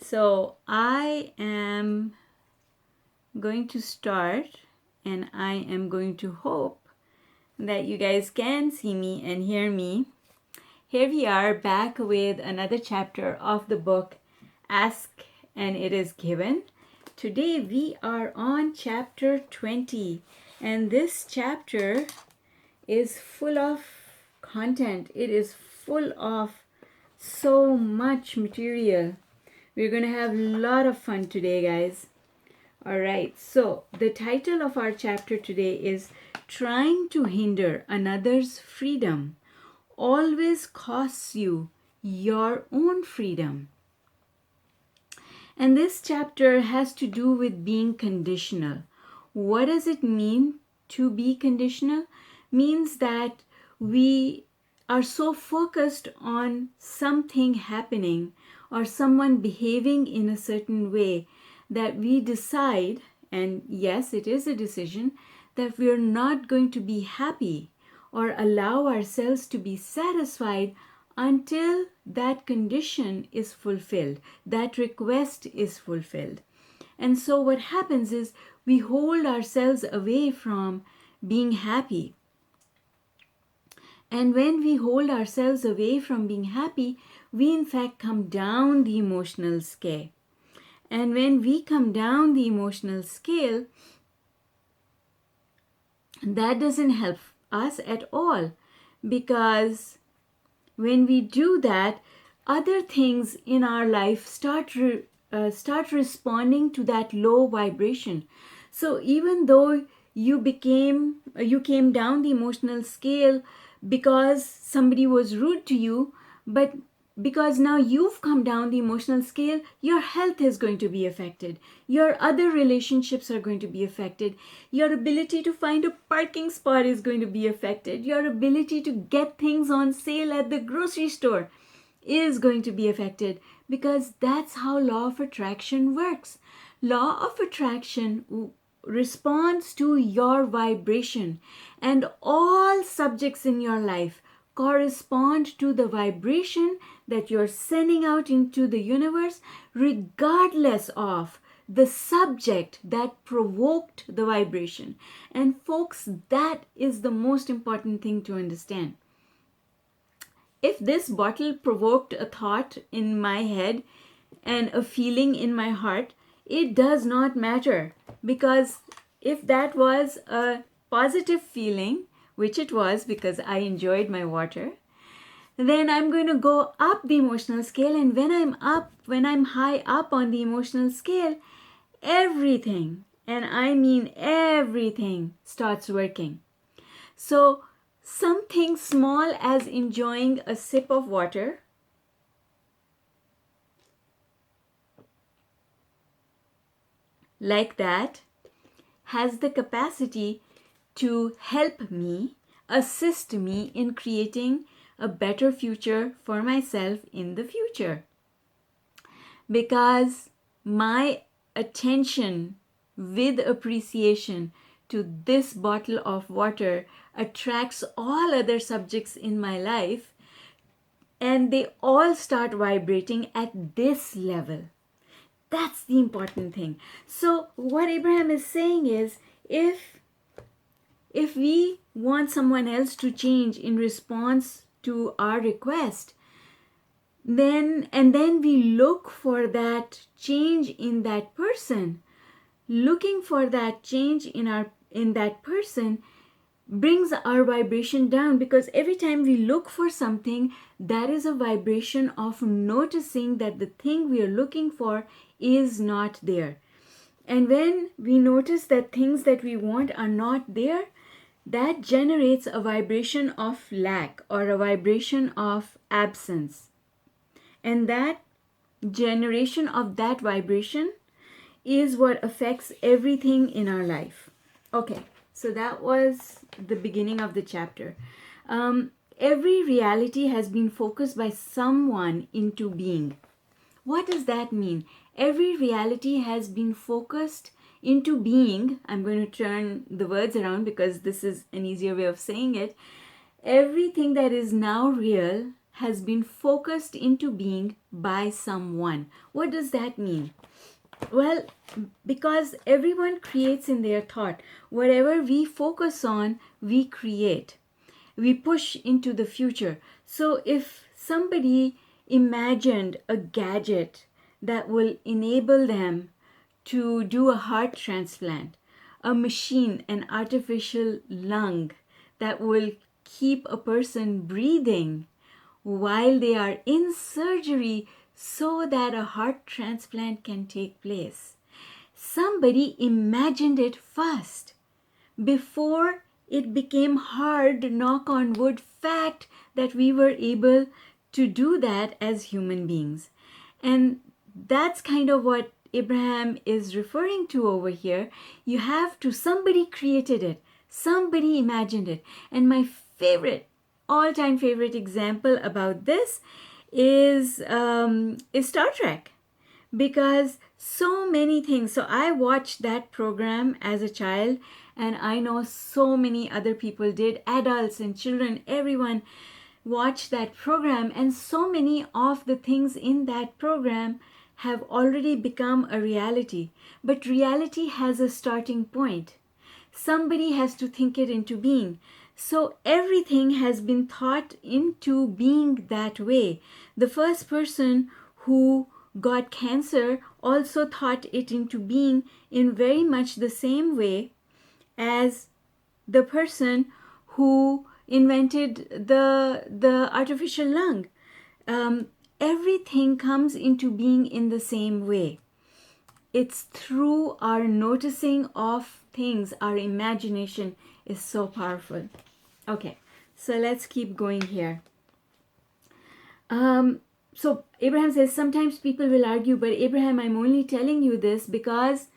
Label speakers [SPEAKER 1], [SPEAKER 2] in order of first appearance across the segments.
[SPEAKER 1] So I am going to start, and I am going to hope that you guys can see me and hear me. Here we are back with another chapter of the book Ask and It Is Given. Today we are on chapter 20, and this chapter is full of content. It is full of so much material. We're going to have a lot of fun today, guys. All right, so the title of our chapter today is Trying to Hinder Another's Freedom Always Costs You Your Own Freedom. And this chapter has to do with being conditional. What does it mean to be conditional? Means that we are so focused on something happening or someone behaving in a certain way that we decide, and yes, it is a decision, that we are not going to be happy or allow ourselves to be satisfied until that condition is fulfilled, that request is fulfilled. And so what happens is we hold ourselves away from being happy. And when we hold ourselves away from being happy, we in fact come down the emotional scale. And when we come down the emotional scale, that doesn't help us at all, because when we do that, other things in our life start responding to that low vibration. So even though you came down the emotional scale because somebody was rude to you, but because now you've come down the emotional scale, your health is going to be affected. Your other relationships are going to be affected. Your ability to find a parking spot is going to be affected. Your ability to get things on sale at the grocery store is going to be affected, because that's how law of attraction works. Law of attraction responds to your vibration, and all subjects in your life correspond to the vibration that you're sending out into the universe, regardless of the subject that provoked the vibration. And folks, that is the most important thing to understand. If this bottle provoked a thought in my head and a feeling in my heart, it does not matter, because if that was a positive feeling, which it was because I enjoyed my water, then I'm going to go up the emotional scale. And when I'm high up on the emotional scale, everything, and I mean everything, starts working. So something small as enjoying a sip of water, like that, has the capacity to help me, assist me in creating a better future for myself in the future. Because my attention with appreciation to this bottle of water attracts all other subjects in my life, and they all start vibrating at this level. That's the important thing. So what Abraham is saying is, if we want someone else to change in response to our request, then we look for that change in that person. Looking for that change in that person brings our vibration down, because every time we look for something, that is a vibration of noticing that the thing we are looking for is not there. And when we notice that things that we want are not there, that generates a vibration of lack or a vibration of absence. And that generation of that vibration is what affects everything in our life. Okay, so that was the beginning of the chapter. Every reality has been focused by someone into being. What does that mean? Every reality has been focused into being. I'm going to turn the words around because this is an easier way of saying it. Everything that is now real has been focused into being by someone. What does that mean? Well, because everyone creates in their thought. Whatever we focus on, we create. We push into the future. So if somebody imagined a gadget that will enable them to do a heart transplant, a machine, an artificial lung that will keep a person breathing while they are in surgery so that a heart transplant can take place. Somebody imagined it first before it became hard, knock on wood, fact that we were able to do that as human beings. And that's kind of what Abraham is referring to over here. You have to, somebody created it, somebody imagined it. And my favorite, all-time favorite example about this is Star Trek, because so many things. So I watched that program as a child, and I know so many other people did, adults and children, everyone watched that program, and so many of the things in that program have already become a reality. But reality has a starting point. Somebody has to think it into being. So everything has been thought into being that way. The first person who got cancer also thought it into being in very much the same way as the person who invented the artificial lung. Everything comes into being in the same way. It's through our noticing of things. Our imagination is so powerful. Okay, so let's keep going here. So Abraham says, sometimes people will argue, but Abraham, I'm only telling you this because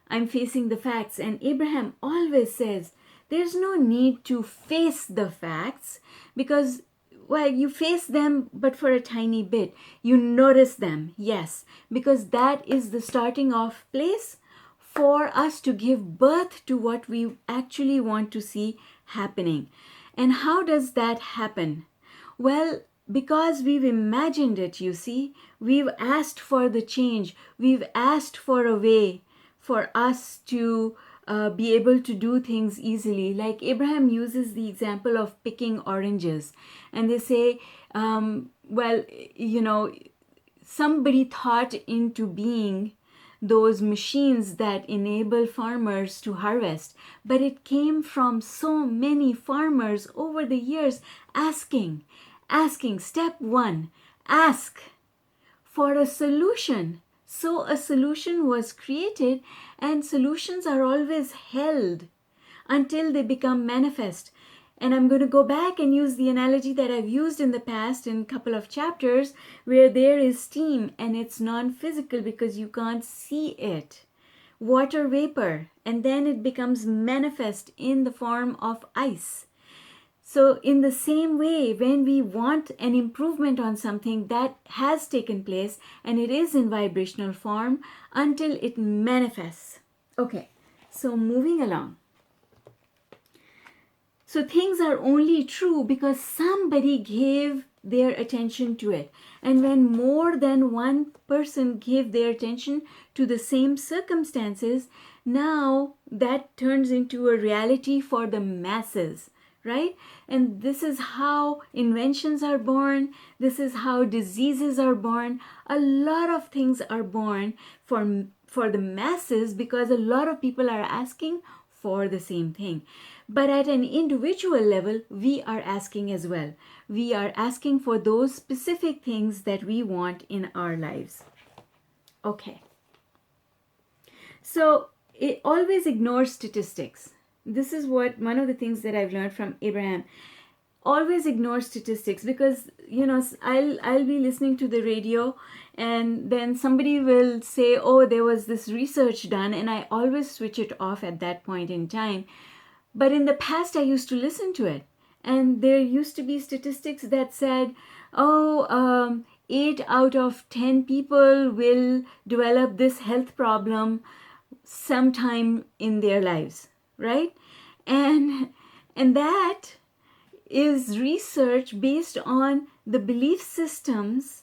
[SPEAKER 1] I'm facing the facts. And Abraham always says, there's no need to face the facts because, well, you face them, but for a tiny bit. You notice them, yes, because that is the starting off place for us to give birth to what we actually want to see happening. And how does that happen? Well, because we've imagined it, you see. We've asked for the change. We've asked for a way for us to be able to do things easily. Like Abraham uses the example of picking oranges. And they say, well, you know, somebody thought into being those machines that enable farmers to harvest. But it came from so many farmers over the years asking. Step one, ask for a solution. So a solution was created, and solutions are always held until they become manifest. And I'm going to go back and use the analogy that I've used in the past in a couple of chapters, where there is steam and it's non-physical because you can't see it. Water vapor, and then it becomes manifest in the form of ice. So in the same way, when we want an improvement on something that has taken place and it is in vibrational form until it manifests. Okay, so moving along. So things are only true because somebody gave their attention to it. And when more than one person gave their attention to the same circumstances, now that turns into a reality for the masses. Right? And this is how inventions are born. This is how diseases are born. A lot of things are born for the masses because a lot of people are asking for the same thing. But at an individual level, we are asking as well. We are asking for those specific things that we want in our lives. Okay. So it always ignores statistics. This is what one of the things that I've learned from Abraham. Always ignore statistics because, you know, I'll be listening to the radio and then somebody will say, oh, there was this research done, and I always switch it off at that point in time. But in the past, I used to listen to it, and there used to be statistics that said, 8 out of 10 people will develop this health problem sometime in their lives. Right? And that is research based on the belief systems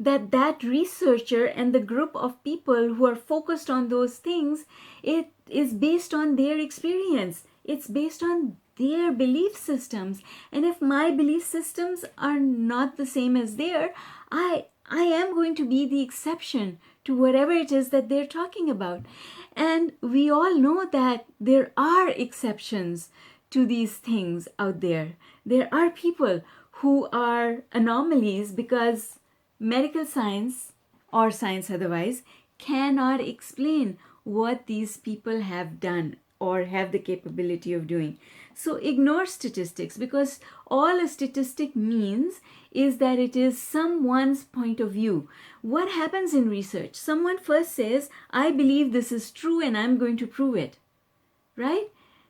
[SPEAKER 1] that researcher and the group of people who are focused on those things, it is based on their experience. It's based on their belief systems. And if my belief systems are not the same as their, I am going to be the exception to whatever it is that they're talking about. And we all know that there are exceptions to these things out there. There are people who are anomalies because medical science or science otherwise cannot explain what these people have done or have the capability of doing. So ignore statistics, because all a statistic means is that it is someone's point of view. What happens in research? Someone first says, I believe this is true and I'm going to prove it, right?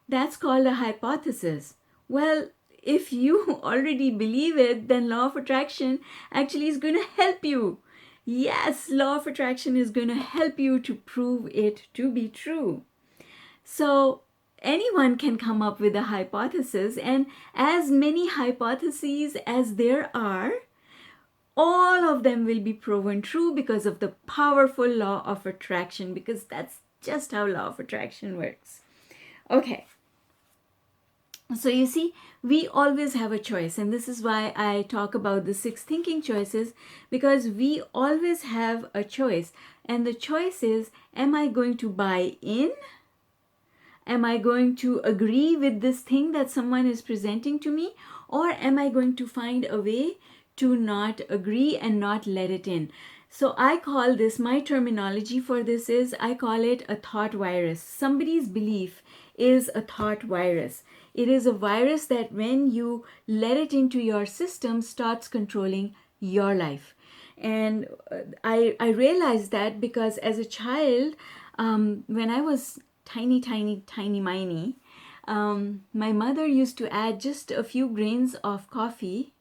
[SPEAKER 1] That's called a hypothesis. Well, if you already believe it, then law of attraction actually is going to help you. Yes, law of attraction is going to help you to prove it to be true. So anyone can come up with a hypothesis, and as many hypotheses as there are, all of them will be proven true because of the powerful law of attraction, because that's just how law of attraction works. Okay. So you see, we always have a choice, and this is why I talk about the 6 thinking choices, because we always have a choice. And the choice is, am I going to buy in? Am I going to agree with this thing that someone is presenting to me? Or am I going to find a way to not agree and not let it in? So I call this, my terminology for this is, I call it a thought virus. Somebody's belief is a thought virus. It is a virus that when you let it into your system, starts controlling your life. And I realized that because as a child, when I was tiny, my mother used to add just a few grains of coffee,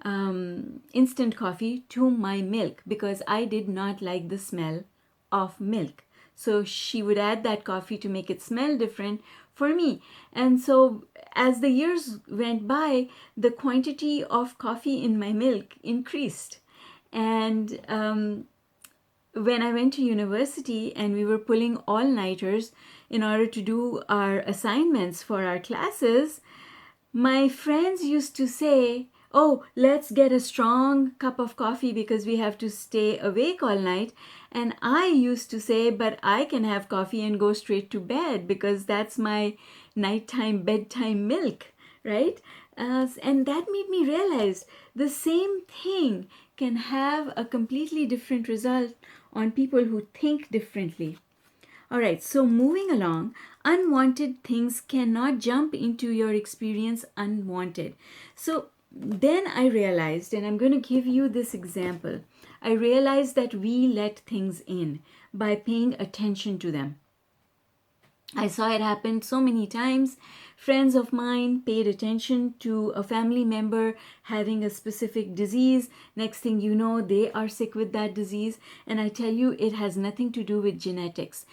[SPEAKER 1] instant coffee, to my milk because I did not like the smell of milk. So she would add that coffee to make it smell different for me. And so as the years went by, the quantity of coffee in my milk increased. And when I went to university and we were pulling all-nighters in order to do our assignments for our classes, my friends used to say, oh, let's get a strong cup of coffee because we have to stay awake all night. And I used to say, but I can have coffee and go straight to bed because that's my nighttime, bedtime milk, right? And that made me realize the same thing can have a completely different result on people who think differently. All right, so moving along, unwanted things cannot jump into your experience unwanted. So then I realized, and I'm going to give you this example, I realized that we let things in by paying attention to them. I saw it happen so many times. Friends of mine paid attention to a family member having a specific disease. Next thing you know, they are sick with that disease. And I tell you, it has nothing to do with genetics.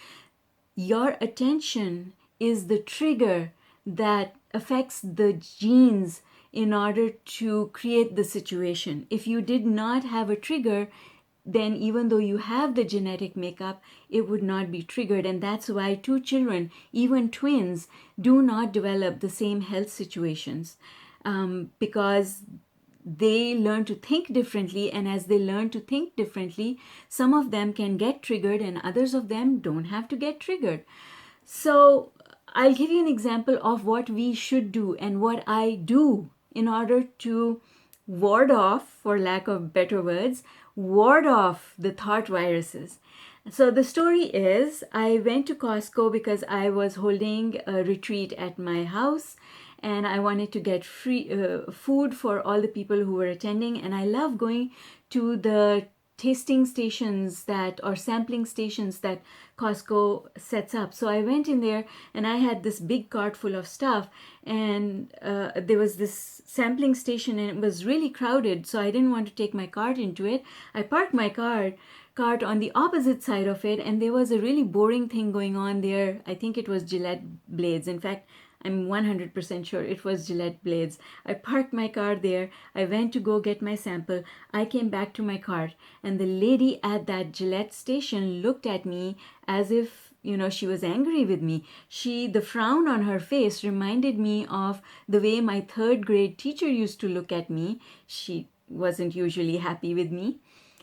[SPEAKER 1] Your attention is the trigger that affects the genes in order to create the situation. If you did not have a trigger, then even though you have the genetic makeup, it would not be triggered. And that's why 2 children, even twins, do not develop the same health situations because they learn to think differently. And as they learn to think differently, some of them can get triggered and others of them don't have to get triggered. So I'll give you an example of what we should do and what I do in order to ward off, for lack of better words, ward off the thought viruses. So the story is, I went to Costco because I was holding a retreat at my house and I wanted to get free food for all the people who were attending. And I love going to the tasting stations or sampling stations that Costco sets up. So I went in there and I had this big cart full of stuff, and there was this sampling station and it was really crowded, so I didn't want to take my cart into it. I parked my cart on the opposite side of it, and there was a really boring thing going on there. I think it was Gillette blades. In fact, I'm 100% sure it was Gillette blades. I parked my car there. I went to go get my sample. I came back to my cart, and the lady at that Gillette station looked at me as if, she was angry with me. The frown on her face reminded me of the way my third grade teacher used to look at me. She wasn't usually happy with me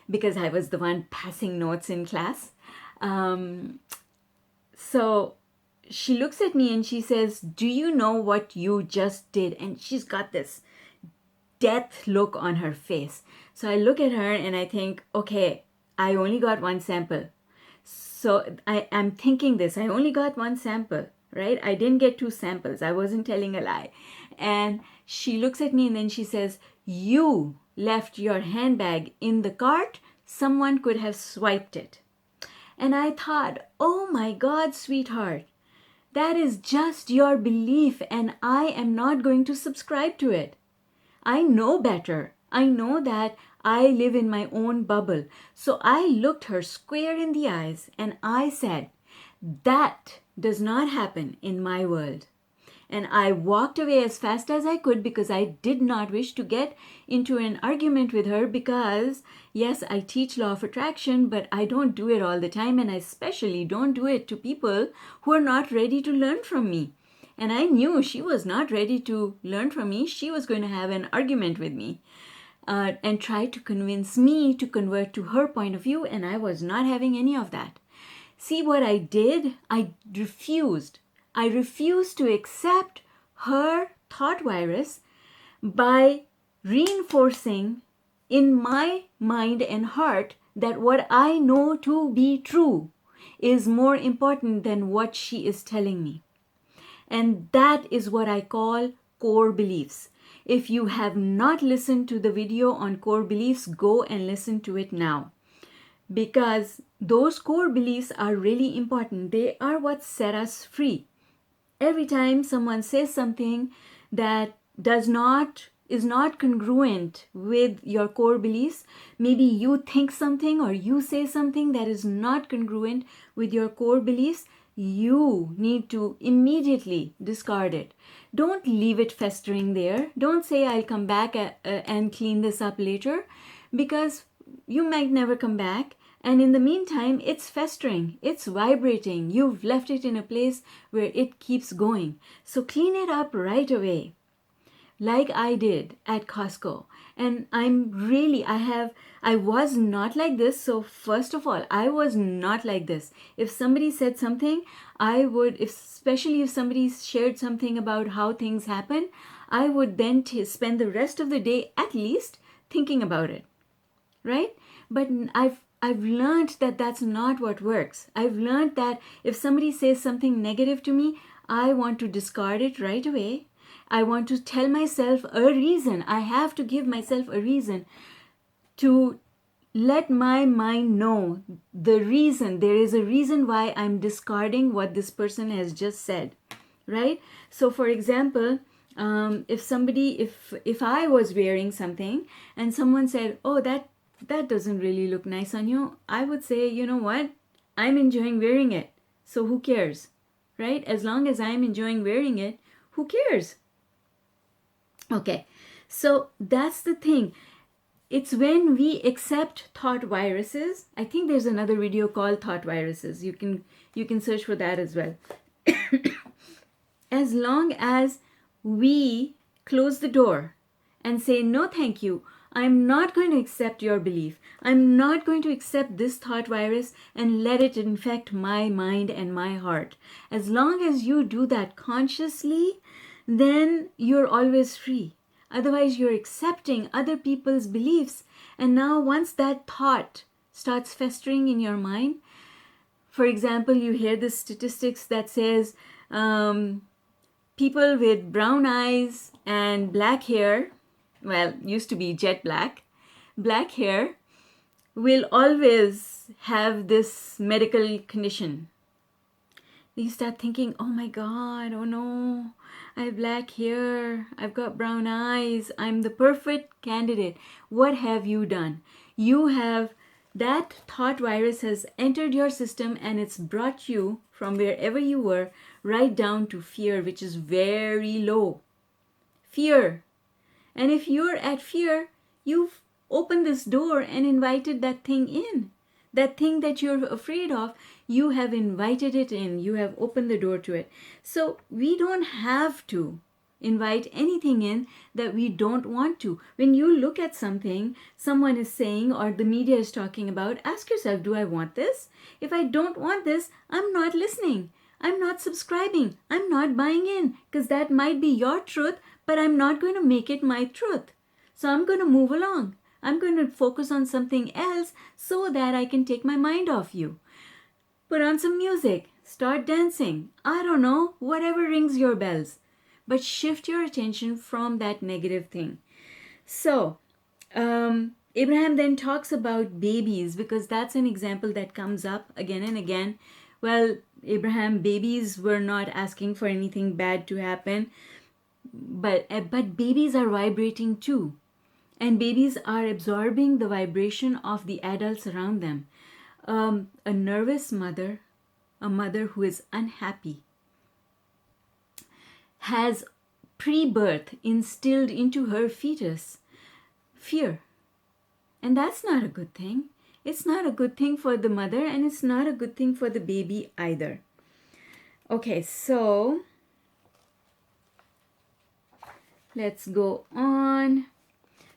[SPEAKER 1] because I was the one passing notes in class. So she looks at me and she says, "Do you know what you just did?" And she's got this death look on her face. So I look at her and I think, okay, I only got one sample. So I'm thinking this, I only got one sample, right? I didn't get two samples. I wasn't telling a lie. And she looks at me and then she says, "You left your handbag in the cart. Someone could have swiped it." And I thought, oh my God, sweetheart, that is just your belief and I am not going to subscribe to it. I know better. I know that I live in my own bubble. So I looked her square in the eyes and I said, that does not happen in my world. And I walked away as fast as I could because I did not wish to get into an argument with her because, yes, I teach law of attraction, but I don't do it all the time, and I especially don't do it to people who are not ready to learn from me. And I knew she was not ready to learn from me. She was going to have an argument with me and try to convince me to convert to her point of view, and I was not having any of that. See what I did? I refused. I refused to accept her thought virus by reinforcing in my mind and heart that what I know to be true is more important than what she is telling me. And that is what I call core beliefs. If you have not listened to the video on core beliefs, go and listen to it now. Because those core beliefs are really important. They are what set us free. Every time someone says something that is not congruent with your core beliefs, maybe you think something or you say something that is not congruent with your core beliefs, you need to immediately discard it. Don't leave it festering there. Don't say, "I'll come back and clean this up later," because you might never come back. And in the meantime, it's festering, it's vibrating. You've left it in a place where it keeps going. So clean it up right away, like I did at Costco. And I was not like this. So first of all, I was not like this. If somebody said something, especially if somebody shared something about how things happen, I would then spend the rest of the day at least thinking about it, right? But I've learned that that's not what works. I've learned that if somebody says something negative to me, I want to discard it right away. I want to tell myself a reason. I have to give myself a reason to let my mind know the reason. There is a reason why I'm discarding what this person has just said, right? So for example, if I was wearing something and someone said, "Oh, that doesn't really look nice on you," I would say, "You know what? I'm enjoying wearing it. So who cares?" Right? As long as I'm enjoying wearing it, who cares? Okay. So that's the thing. It's when we accept thought viruses. I think there's another video called Thought Viruses. You can search for that as well. As long as we close the door and say, "No, thank you. I'm not going to accept your belief. I'm not going to accept this thought virus and let it infect my mind and my heart." As long as you do that consciously, then you're always free. Otherwise, you're accepting other people's beliefs. And now once that thought starts festering in your mind, for example, you hear the statistics that says people with brown eyes and black hair, well, used to be jet black hair, will always have this medical condition. You start thinking, "Oh my God, oh no, I have black hair, I've got brown eyes, I'm the perfect candidate." What have you done? You have That thought virus has entered your system and it's brought you from wherever you were right down to fear, which is very low. Fear. And if you're at fear, you've opened this door and invited that thing in. That thing that you're afraid of, you have invited it in. You have opened the door to it. So we don't have to invite anything in that we don't want to. When you look at something someone is saying or the media is talking about, ask yourself, do I want this? If I don't want this, I'm not listening. I'm not subscribing. I'm not buying in, because that might be your truth, but I'm not going to make it my truth. So I'm going to move along. I'm going to focus on something else so that I can take my mind off you. Put on some music. Start dancing. I don't know, whatever rings your bells. But shift your attention from that negative thing. So, Abraham then talks about babies, because that's an example that comes up again and again. Well, Abraham, babies were not asking for anything bad to happen, but babies are vibrating too. And babies are absorbing the vibration of the adults around them. A nervous mother, a mother who is unhappy, has pre-birth instilled into her fetus fear. And that's not a good thing. It's not a good thing for the mother, and it's not a good thing for the baby either. Okay, so let's go on.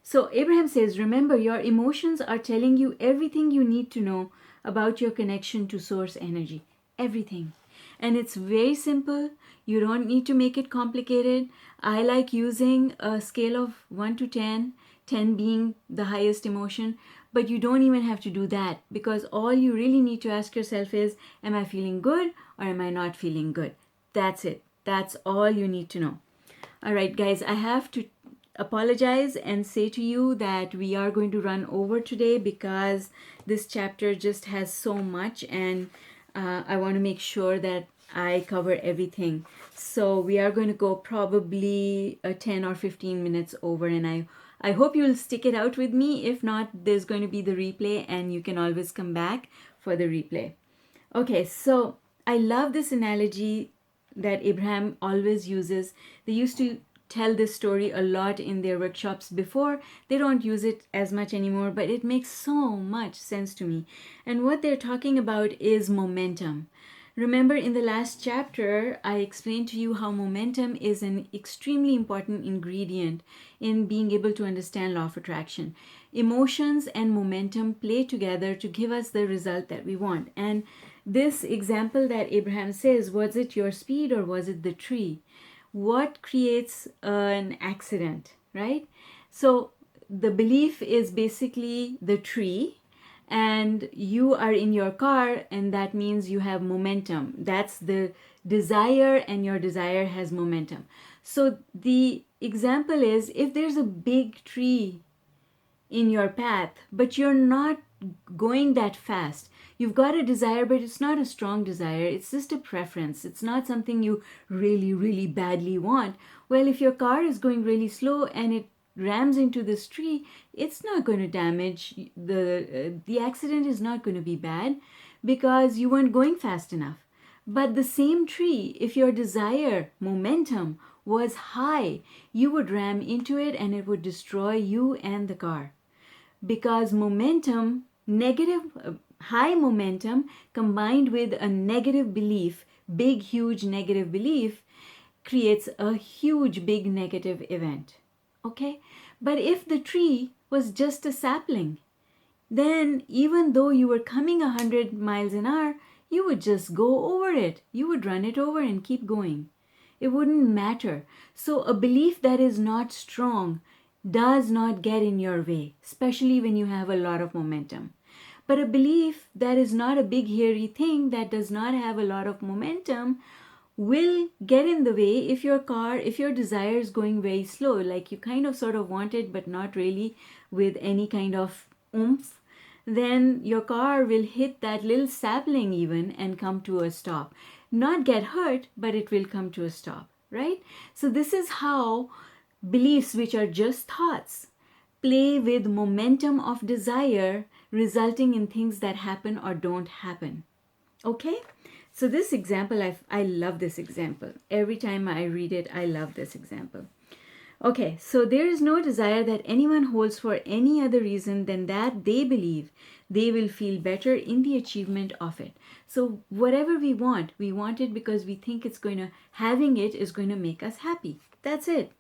[SPEAKER 1] So Abraham says, remember, your emotions are telling you everything you need to know about your connection to source energy. Everything. And it's very simple. You don't need to make it complicated. I like using a scale of 1 to 10, 10 being the highest emotion. But you don't even have to do that, because all you really need to ask yourself is, am I feeling good or am I not feeling good? That's it. That's all you need to know. All right, guys, I have to apologize and say to you that we are going to run over today, because this chapter just has so much, and I want to make sure that I cover everything. So we are going to go probably 10 or 15 minutes over, and I hope you'll stick it out with me. If not, there's going to be the replay, and you can always come back for the replay. Okay, so I love this analogy that Abraham always uses. They used to tell this story a lot in their workshops before. They don't use it as much anymore, but it makes so much sense to me. And what they're talking about is momentum. Remember, in the last chapter, I explained to you how momentum is an extremely important ingredient in being able to understand law of attraction. Emotions and momentum play together to give us the result that we want. And this example that Abraham says, was it your speed or was it the tree? What creates an accident, right? So the belief is basically the tree, and you are in your car, and that means you have momentum. That's the desire, and your desire has momentum. So the example is, if there's a big tree in your path, but you're not going that fast, you've got a desire, but it's not a strong desire. It's just a preference. It's not something you really, really badly want. Well, if your car is going really slow and it rams into this tree, it's not going to damage the accident is not going to be bad, because you weren't going fast enough. But the same tree, if your desire, momentum, was high, you would ram into it and it would destroy you and the car. Because momentum, high momentum combined with a negative belief, big, huge negative belief, creates a huge, big negative event. Okay? But if the tree was just a sapling, then even though you were coming 100 miles an hour, you would just go over it. You would run it over and keep going. It wouldn't matter. So a belief that is not strong does not get in your way, especially when you have a lot of momentum. But a belief that is not a big hairy thing, that does not have a lot of momentum, will get in the way if your desire is going very slow, like you kind of sort of want it, but not really with any kind of oomph. Then your car will hit that little sapling even and come to a stop. Not get hurt, but it will come to a stop, right? So this is how beliefs, which are just thoughts, play with momentum of desire resulting in things that happen or don't happen. Okay? So this example, I love this example. Every time I read it, I love this example. Okay, so there is no desire that anyone holds for any other reason than that they believe they will feel better in the achievement of it. So whatever we want it because we think having it is going to make us happy. That's it.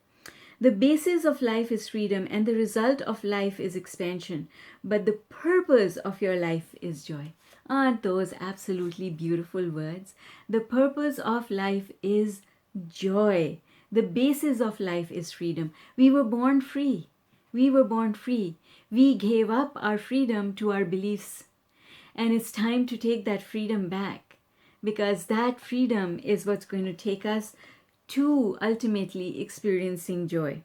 [SPEAKER 1] The basis of life is freedom and the result of life is expansion. But the purpose of your life is joy. Aren't those absolutely beautiful words? The purpose of life is joy. The basis of life is freedom. We were born free. We were born free. We gave up our freedom to our beliefs. And it's time to take that freedom back, because that freedom is what's going to take us to ultimately experiencing joy.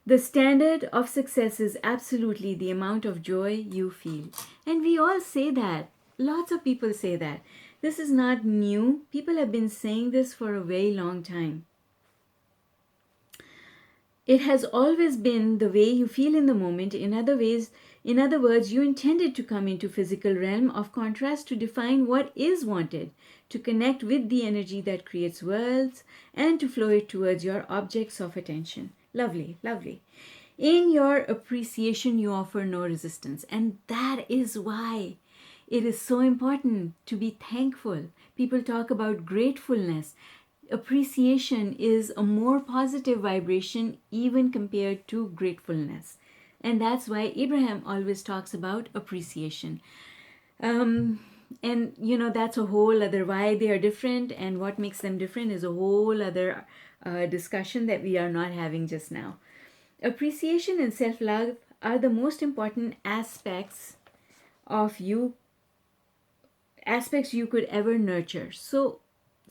[SPEAKER 1] The standard of success is absolutely the amount of joy you feel. And we all say that. Lots of people say that. This is not new. People have been saying this for a very long time. It has always been the way you feel in the moment. In other words, you intended to come into physical realm of contrast to define what is wanted, to connect with the energy that creates worlds, and to flow it towards your objects of attention. Lovely, lovely. In your appreciation, you offer no resistance. And that is why it is so important to be thankful. People talk about gratefulness. Appreciation is a more positive vibration even compared to gratefulness. And that's why Abraham always talks about appreciation. And that's a whole other why they are different and what makes them different is a whole other discussion that we are not having just now. Appreciation and self-love are the most important aspects you could ever nurture. So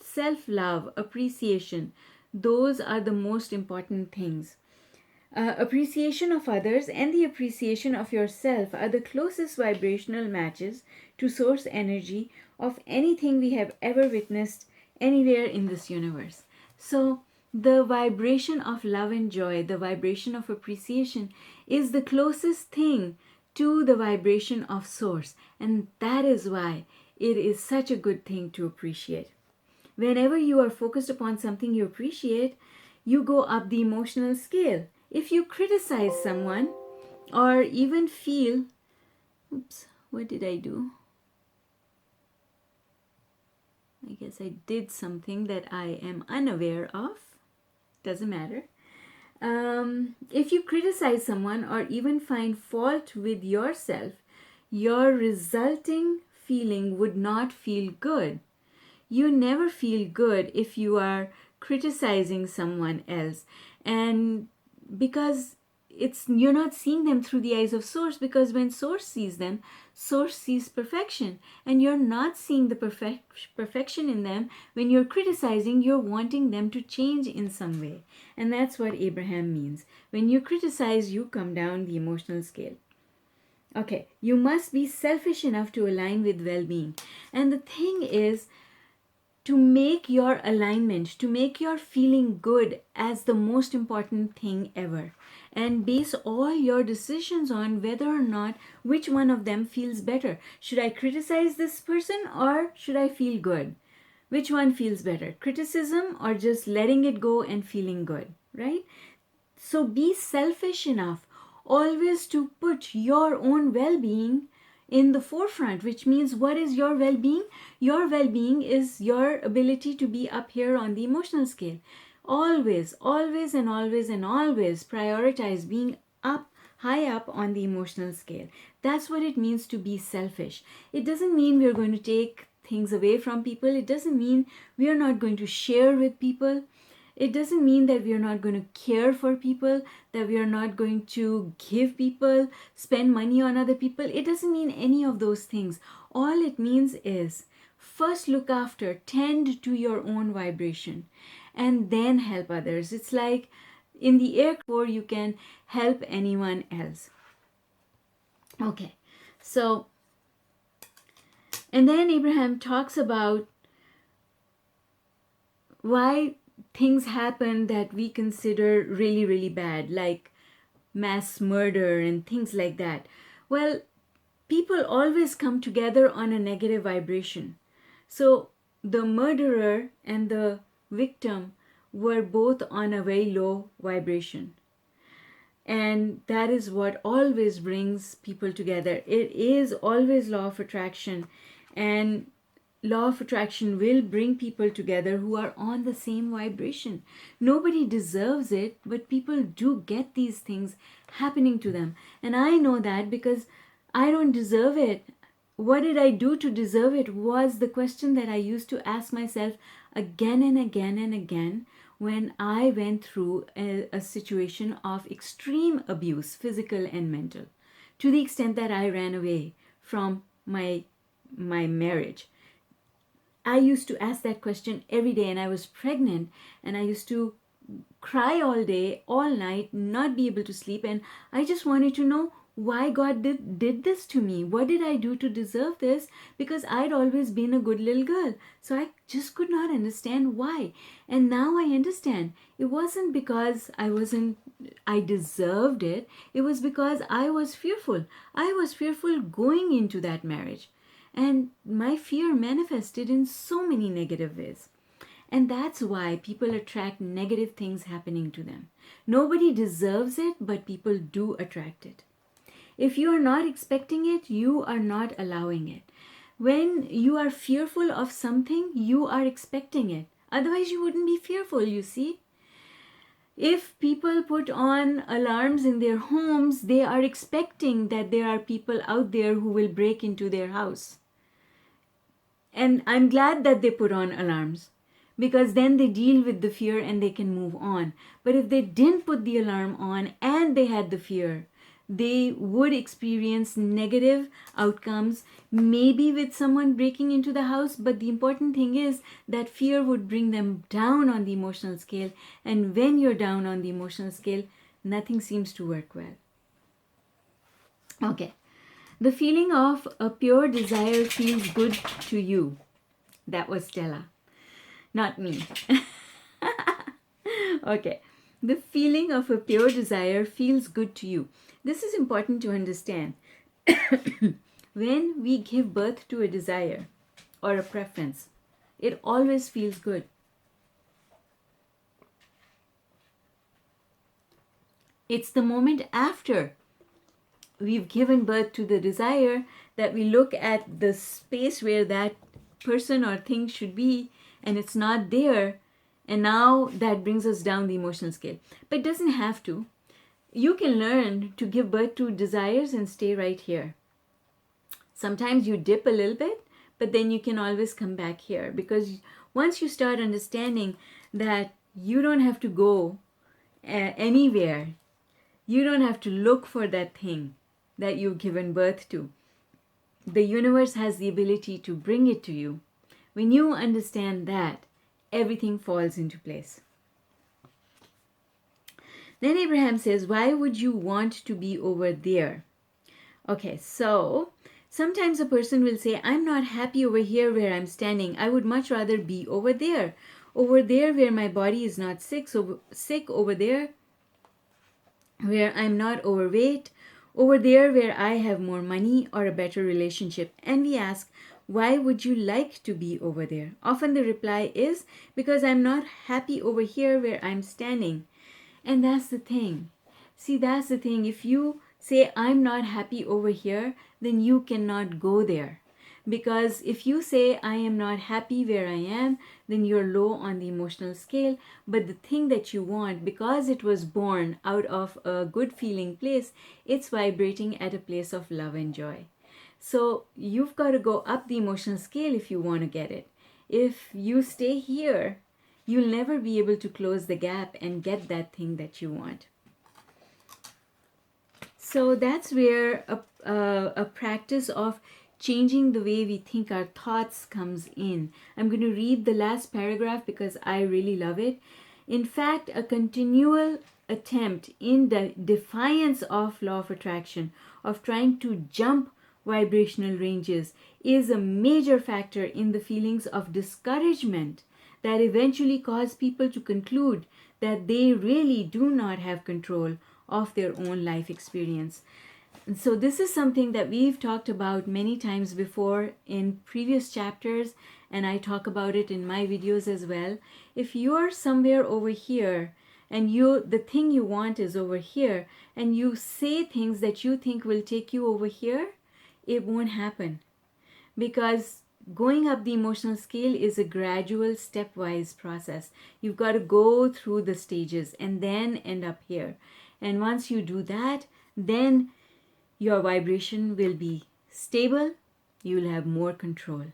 [SPEAKER 1] self-love, appreciation, those are the most important things. Appreciation of others and the appreciation of yourself are the closest vibrational matches to source energy of anything we have ever witnessed anywhere in this universe. So the vibration of love and joy, the vibration of appreciation is the closest thing to the vibration of source. And that is why it is such a good thing to appreciate. Whenever you are focused upon something you appreciate, you go up the emotional scale. If you criticize someone or even feel, what did I do? I guess I did something that I am unaware of. Doesn't matter. If you criticize someone or even find fault with yourself, your resulting feeling would not feel good. You never feel good if you are criticizing someone else, and because you're not seeing them through the eyes of source, because when source sees them, source sees perfection, and you're not seeing the perfection in them. When you're criticizing, you're wanting them to change in some way, and that's what Abraham means. When you criticize, you come down the emotional scale. Okay, you must be selfish enough to align with well-being. And the thing is, to make your alignment, to make your feeling good as the most important thing ever, and base all your decisions on whether or not which one of them feels better. Should I criticize this person or should I feel good? Which one feels better? Criticism or just letting it go and feeling good, right? So be selfish enough always to put your own well-being in the forefront, which means what is your well-being? Your well-being is your ability to be up here on the emotional scale. Always, always and always and always prioritize being up, high up on the emotional scale. That's what it means to be selfish. It doesn't mean we're going to take things away from people. It doesn't mean we are not going to share with people. It doesn't mean that we are not going to care for people, that we are not going to give people, spend money on other people. It doesn't mean any of those things. All it means is first look after, tend to your own vibration, and then help others. It's like in the air before you can help anyone else. Okay, so, and then Abraham talks about why things happen that we consider really, really bad, like mass murder and things like that. Well, people always come together on a negative vibration. So the murderer and the victim were both on a very low vibration. And that is what always brings people together. It is always law of attraction. And law of attraction will bring people together who are on the same vibration. Nobody deserves it, but people do get these things happening to them. And I know that because I don't deserve it. What did I do to deserve it was the question that I used to ask myself again and again and again when I went through a situation of extreme abuse, physical and mental, to the extent that I ran away from my marriage. I used to ask that question every day, and I was pregnant, and I used to cry all day, all night, not be able to sleep, and I just wanted to know why God did this to me. What did I do to deserve this? Because I'd always been a good little girl. So I just could not understand why. And now I understand. It wasn't because I deserved it. It was because I was fearful. I was fearful going into that marriage. And my fear manifested in so many negative ways. And that's why people attract negative things happening to them. Nobody deserves it, but people do attract it. If you are not expecting it, you are not allowing it. When you are fearful of something, you are expecting it. Otherwise, you wouldn't be fearful, you see. If people put on alarms in their homes, they are expecting that there are people out there who will break into their house. And I'm glad that they put on alarms, because then they deal with the fear and they can move on. But if they didn't put the alarm on and they had the fear, they would experience negative outcomes, maybe with someone breaking into the house. But the important thing is that fear would bring them down on the emotional scale. And when you're down on the emotional scale, nothing seems to work well. Okay. The feeling of a pure desire feels good to you. That was Stella, not me. Okay. The feeling of a pure desire feels good to you. This is important to understand. When we give birth to a desire or a preference, it always feels good. It's the moment after we've given birth to the desire that we look at the space where that person or thing should be, and it's not there. And now that brings us down the emotional scale. But it doesn't have to. You can learn to give birth to desires and stay right here. Sometimes you dip a little bit, but then you can always come back here, because once you start understanding that you don't have to go anywhere, you don't have to look for that thing that you've given birth to. The universe has the ability to bring it to you. When you understand that, everything falls into place. Then Abraham says, why would you want to be over there? Okay, so sometimes a person will say, I'm not happy over here where I'm standing. I would much rather be over there. Over there where my body is not sick. So sick over there where I'm not overweight. Over there where I have more money or a better relationship. And we ask, why would you like to be over there? Often the reply is, because I'm not happy over here where I'm standing. And that's the thing. See, that's the thing. If you say, I'm not happy over here, then you cannot go there. Because if you say, I am not happy where I am, then you're low on the emotional scale. But the thing that you want, because it was born out of a good feeling place, it's vibrating at a place of love and joy. So you've got to go up the emotional scale if you want to get it. If you stay here, you'll never be able to close the gap and get that thing that you want. So that's where a practice of changing the way we think our thoughts comes in. I'm going to read the last paragraph because I really love it. In fact, a continual attempt in the defiance of law of attraction, of trying to jump vibrational ranges, is a major factor in the feelings of discouragement that eventually cause people to conclude that they really do not have control of their own life experience. And so this is something that we've talked about many times before in previous chapters, and I talk about it in my videos as well. If you're somewhere over here and the thing you want is over here, and you say things that you think will take you over here, it won't happen, because going up the emotional scale is a gradual, stepwise process. You've got to go through the stages and then end up here. And once you do that, then your vibration will be stable. You'll have more control.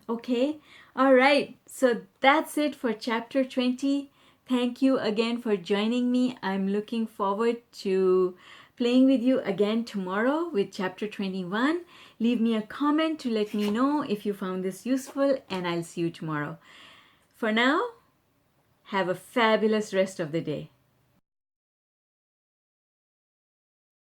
[SPEAKER 1] Okay? All right. So that's it for chapter 20. Thank you again for joining me. I'm looking forward to playing with you again tomorrow with chapter 21. Leave me a comment to let me know if you found this useful, and I'll see you tomorrow. For now, have a fabulous rest of the day.